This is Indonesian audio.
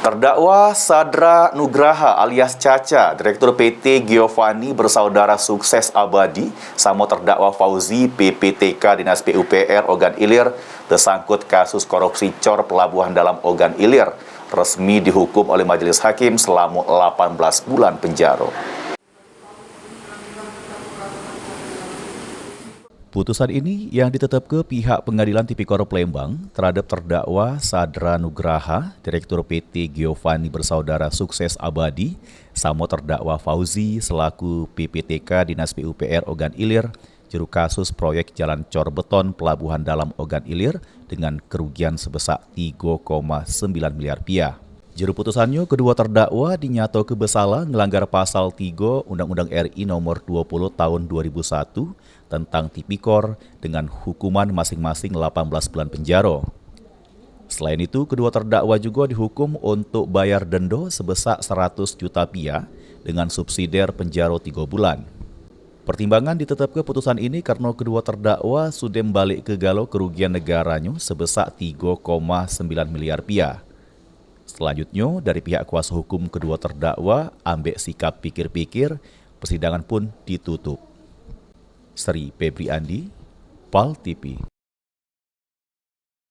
Terdakwa Sadra Nugraha alias Caca, Direktur PT Giovanni Bersaudara Sukses Abadi, sama terdakwa Fauzi PPTK Dinas PUPR Ogan Ilir, tersangkut kasus korupsi cor pelabuhan dalam Ogan Ilir, resmi dihukum oleh Majelis Hakim selama 18 bulan penjara. Putusan ini yang ditetapkan pihak Pengadilan Tipikor Palembang terhadap terdakwa Sadra Nugraha, Direktur PT Giovanni Bersaudara Sukses Abadi, sama terdakwa Fauzi selaku PPTK Dinas PUPR Ogan Ilir, juru kasus proyek jalan cor beton pelabuhan dalam Ogan Ilir dengan kerugian sebesar 3,9 miliar rupiah. Juru putusannya, kedua terdakwa dinyatakan bersalah melanggar pasal 3 Undang-Undang RI nomor 20 tahun 2001 tentang Tipikor dengan hukuman masing-masing 18 bulan penjara. Selain itu, kedua terdakwa juga dihukum untuk bayar denda sebesar 100 juta rupiah dengan subsidiar penjara 3 bulan. Pertimbangan ditetapkan putusan ini karena kedua terdakwa sudah balik ke galau kerugian negaranya sebesar 3,9 miliar rupiah. Selanjutnya, dari pihak kuasa hukum kedua terdakwa ambek sikap pikir-pikir, persidangan pun ditutup. Sri Febri Andi, PAL TV.